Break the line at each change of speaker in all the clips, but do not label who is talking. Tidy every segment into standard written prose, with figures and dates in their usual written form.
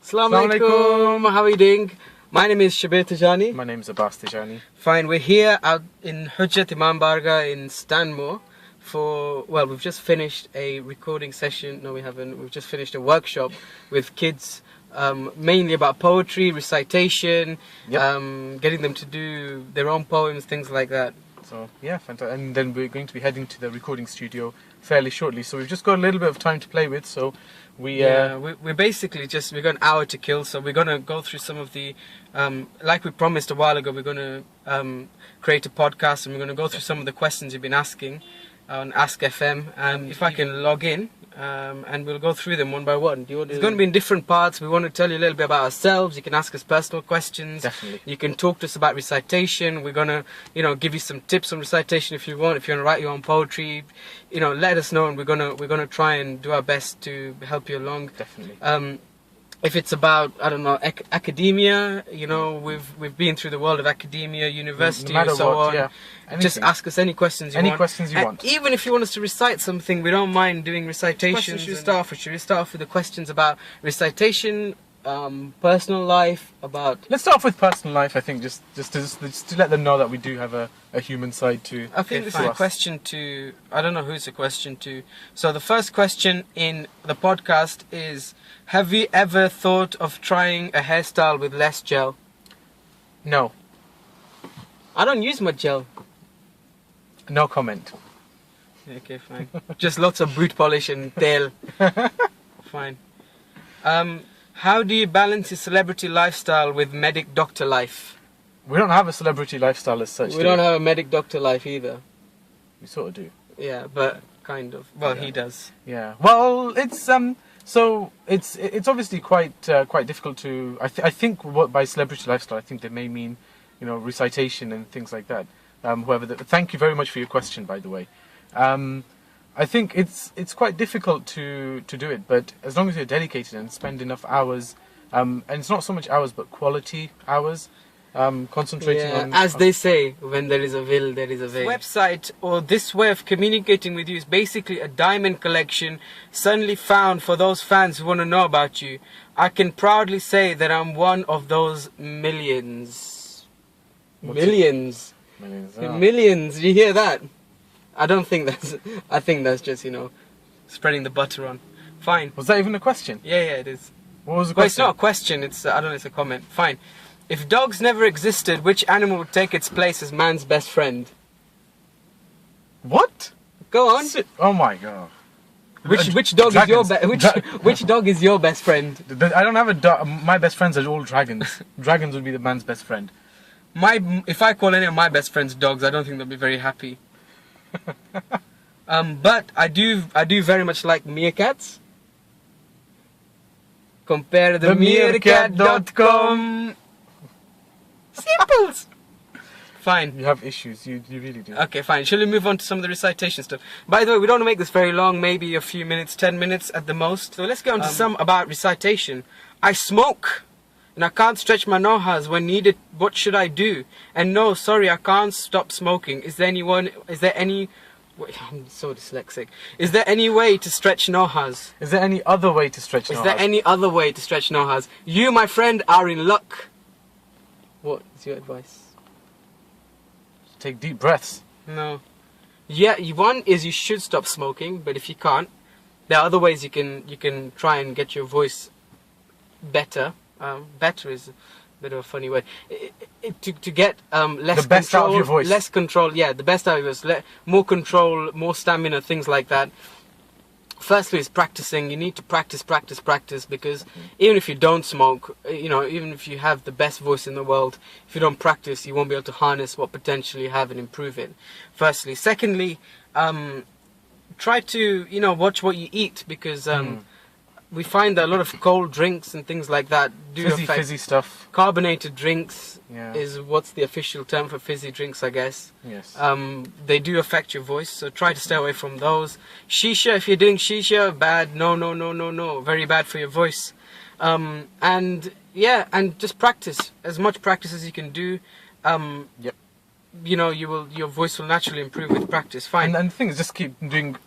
Assalamu alaikum. How are you doing? My name is Tejani.
My name is Tejani.
Fine, we're here out in Hujjat Imam Barga in Stanmore we've just finished a recording session. No, we haven't. We've just finished a workshop with kids, mainly about poetry, recitation, getting them to do their own poems, things like that.
So, yeah, fantastic. And then we're going to be heading to the recording studio fairly shortly. So we've just got a little bit of time to play with. So we're basically we've got an hour to kill. So we're going to go through some of the, like we promised a while ago, we're going to create a podcast and we're going to go through some of the questions you've been asking on Ask FM. If I can log in, and we'll go through them one by one. It's going to be in different parts. We want to tell you a little bit about ourselves. You can ask us personal questions. Definitely.
You can talk to us about recitation. We're going to, give you some tips on recitation if you want. If you want to write your own poetry, let us know, and we're going to try and do our best to help you along.
Definitely.
If it's about, I don't know, academia, we've been through the world of academia, university, and so on.
Yeah.
Just ask us any questions you want.
Any questions you want.
Even if you want us to recite something, we don't mind doing recitations. Should we start off with the questions about recitation, personal life, about...
Let's start off with personal life, I think, just to let them know that we do have a human side to...
I think this is a question to... I don't know who it's a question to. So the first question in the podcast is, have you ever thought of trying a hairstyle with less gel?
No.
I don't use much gel.
No comment.
Okay, fine. Just lots of boot polish and tail. Fine. How do you balance your celebrity lifestyle with medic doctor life?
We don't have a celebrity lifestyle as such.
We don't have a medic doctor life either.
We sort of do.
Yeah, but kind of. Well, yeah. He does.
Yeah. Well, it's so it's obviously quite difficult to. I think what by celebrity lifestyle, I think they may mean, recitation and things like that. Thank you very much for your question, by the way. I think it's quite difficult to do it, but as long as you're dedicated and spend enough hours, and it's not so much hours but quality hours, concentrating on...
As they say, when there is a will, there is a way. This website, or this way of communicating with you, is basically a diamond collection suddenly found for those fans who want to know about you. I can proudly say that I'm one of those millions. Millions. Millions. Did you hear that? I think that's just, spreading the butter on. Fine.
Was that even a question?
Yeah, it is.
What was the question?
Well, it's not a question, it's a comment. Fine. If dogs never existed, which animal would take its place as man's best friend?
What?
Go on.
Oh my god.
Which dog is your which dog is your best friend?
I don't have a dog. My best friends are all dragons. Dragons would be the man's best friend.
If I call any of my best friends dogs, I don't think they'll be very happy. But I do very much like meerkats. Compare the meerkat.com. Simples. Fine.
You have issues. You really do.
Okay, fine. Shall we move on to some of the recitation stuff? By the way, we don't want to make this very long. Maybe a few minutes, 10 minutes at the most. So let's get on to some about recitation. I smoke. And I can't stretch my nohas when needed. What should I do? And no, sorry, I can't stop smoking. I'm so dyslexic. Is there any way to stretch nohas?
Is there any other way to stretch nohas?
Is there any other way to stretch nohas? You, my friend, are in luck. What is your advice?
Take deep breaths.
No. Yeah, one is you should stop smoking, but if you can't, there are other ways you can try and get your voice better. Better is a bit of a funny word. To get less
the best
control,
out of your voice.
Less control. Yeah, the best out of your voice. More control, more stamina, things like that. Firstly, is practicing. You need to practice because even if you don't smoke, even if you have the best voice in the world, if you don't practice, you won't be able to harness what potential you have and improve it. Firstly. Secondly, try to watch what you eat because. We find that a lot of cold drinks and things like that do affect...
Fizzy stuff.
Carbonated drinks is what's the official term for fizzy drinks, I guess.
Yes.
They do affect your voice, so try to stay away from those. Shisha, if you're doing shisha, bad. No. Very bad for your voice. And just practice. As much practice as you can do.
Yep.
Your voice will naturally improve with practice. Fine.
And the thing is, just keep doing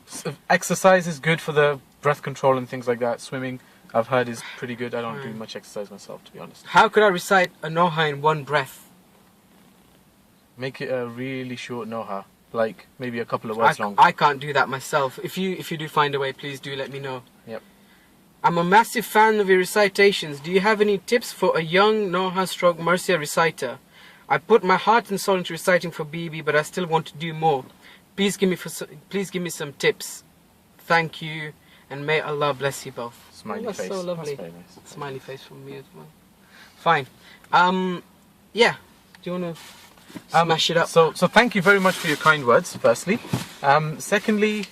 exercise is good for the breath control and things like that. Swimming, I've heard is pretty good. I don't do much exercise myself, to be honest.
How could I recite a Noha in one breath?
Make it a really short Noha, like maybe a couple of words long.
I can't do that myself. If you do find a way, please do let me know.
Yep.
I'm a massive fan of your recitations. Do you have any tips for a young Noha stroke Marcia reciter? I put my heart and soul into reciting for BB, but I still want to do more. Please give me some tips. Thank you, and may Allah bless you both.
Smiley
that's
face.
so lovely.
That's very nice.
Smiley face from me as well. Fine. Yeah. Do you want to smash it up?
So thank you very much for your kind words, firstly. Secondly,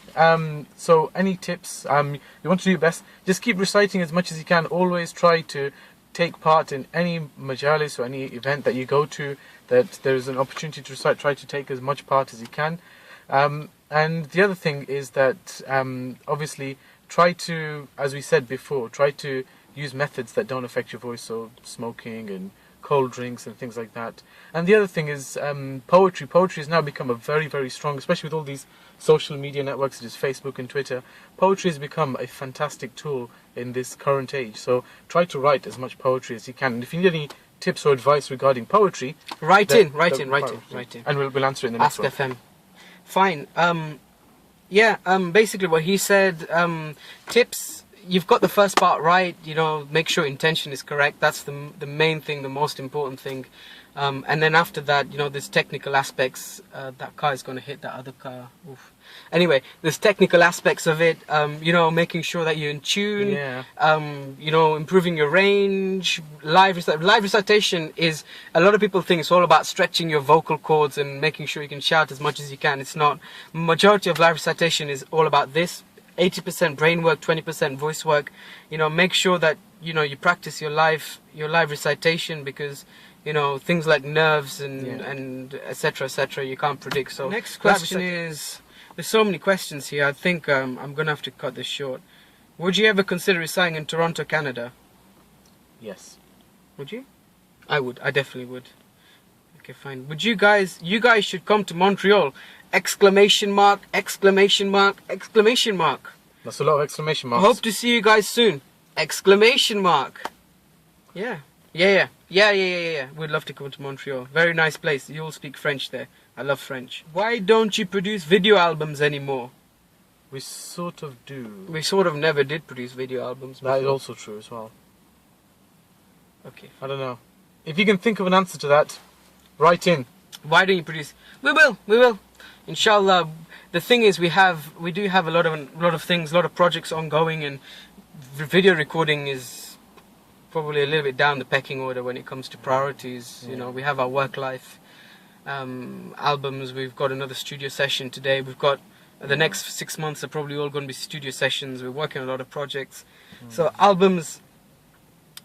so any tips? You want to do your best. Just keep reciting as much as you can. Always try to take part in any majalis or any event that you go to, that there's an opportunity to recite. Try to take as much part as you can. And the other thing is that obviously try to, as we said before, try to use methods that don't affect your voice, so smoking and cold drinks and things like that. And the other thing is poetry. Poetry has now become a very, very strong, especially with all these social media networks such as Facebook and Twitter. Poetry has become a fantastic tool in this current age. So try to write as much poetry as you can. And if you need any tips or advice regarding poetry,
write in.
And we'll answer it in the next one.
Ask FM. Fine. Basically what he said, tips, you've got the first part right, make sure intention is correct. That's the main thing, the most important thing. And then after that, there's technical aspects. That car is going to hit that other car. Oof. Anyway, there's technical aspects of it, making sure that you're in tune, improving your range. Live recitation is, a lot of people think it's all about stretching your vocal cords and making sure you can shout as much as you can. It's not. Majority of live recitation is all about this. 80% brain work, 20% voice work. Make sure that, you practice your live recitation, because things like nerves and etc. you can't predict. So next question is, there's so many questions here. I think I'm gonna have to cut this short. Would you ever consider reciting in Toronto, Canada?
Yes.
Would you? I would. I definitely would. Okay, fine. Would you guys should come to Montreal! Exclamation mark! Exclamation mark! Exclamation mark!
That's a lot of exclamation marks.
Hope to see you guys soon! Exclamation mark! Yeah. We'd love to come to Montreal. Very nice place. You all speak French there. I love French. Why don't you produce video albums anymore?
We sort of do.
We sort of never did produce video albums before.
That is also true as well.
Okay.
I don't know. If you can think of an answer to that, write in.
Why don't you produce? We will. Inshallah. The thing is, we do have a lot of things, a lot of projects ongoing, and video recording is probably a little bit down the pecking order when it comes to priorities.
Yeah.
We have our work life, albums. We've got another studio session today. We've got the next 6 months are probably all going to be studio sessions. We're working on a lot of projects. So albums,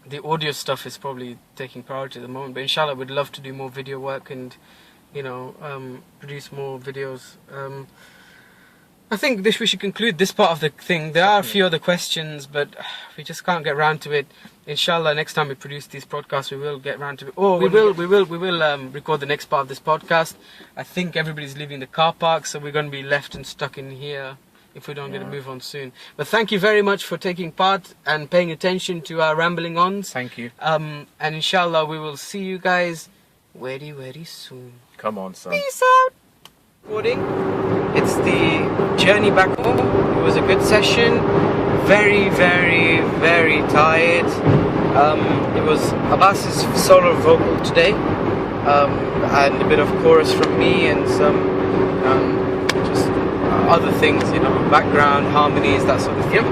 the audio stuff is probably taking priority at the moment. But inshallah, we'd love to do more video work and produce more videos. I think we should conclude this part of the thing. There are a few other questions, but we just can't get around to it. Inshallah, next time we produce these podcasts, we will get around to it. We will record the next part of this podcast. I think everybody's leaving the car park, so we're going to be left and stuck in here if we don't get to move on soon. But thank you very much for taking part and paying attention to our rambling ons.
Thank you.
And inshallah, we will see you guys very, very soon.
Come on, son.
Peace out. Recording. It's the journey back home. It was a good session. Very, very, very tired. It was Abbas's solo vocal today, and a bit of chorus from me and some just other things, background harmonies, that sort of thing.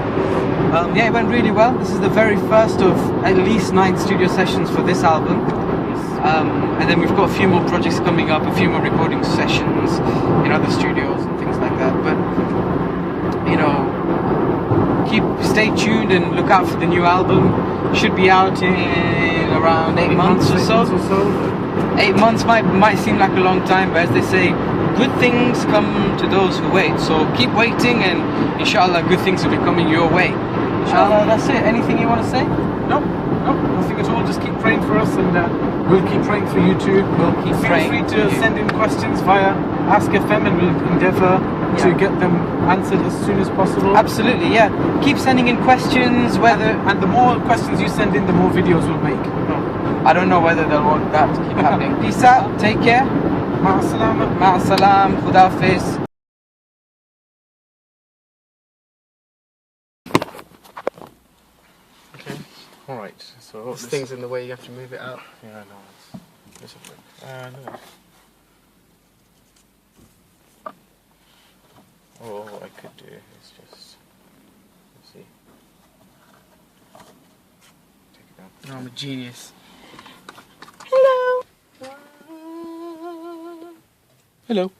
It went really well. This is the very first of at least 9 studio sessions for this album. And then we've got a few more projects coming up, a few more recording sessions in other studios and things like that. But stay tuned and look out for the new album. Should be out in around 8 months or so. 8 months might seem like a long time, but as they say, good things come to those who wait. So keep waiting, and inshallah, good things will be coming your way. That's it. Anything you want to say?
No, nothing at all. Just keep praying for us, and we'll keep praying for you too.
We'll keep praying.
Feel free to send in questions via Ask FM, and we'll endeavour to get them answered as soon as possible.
Absolutely, yeah. Keep sending in questions, whether...
And the more questions you send in, the more videos we'll make.
I don't know whether they'll want that to keep happening. Peace out, take care. Ma'asalam, Khudafiz.
Okay, alright, so...
This thing's in the way, you have to move it out.
Yeah, I know. Let's have a look. No. Oh, what I could do is just... Let's see. Take it out.
No, I'm a genius.
Hello.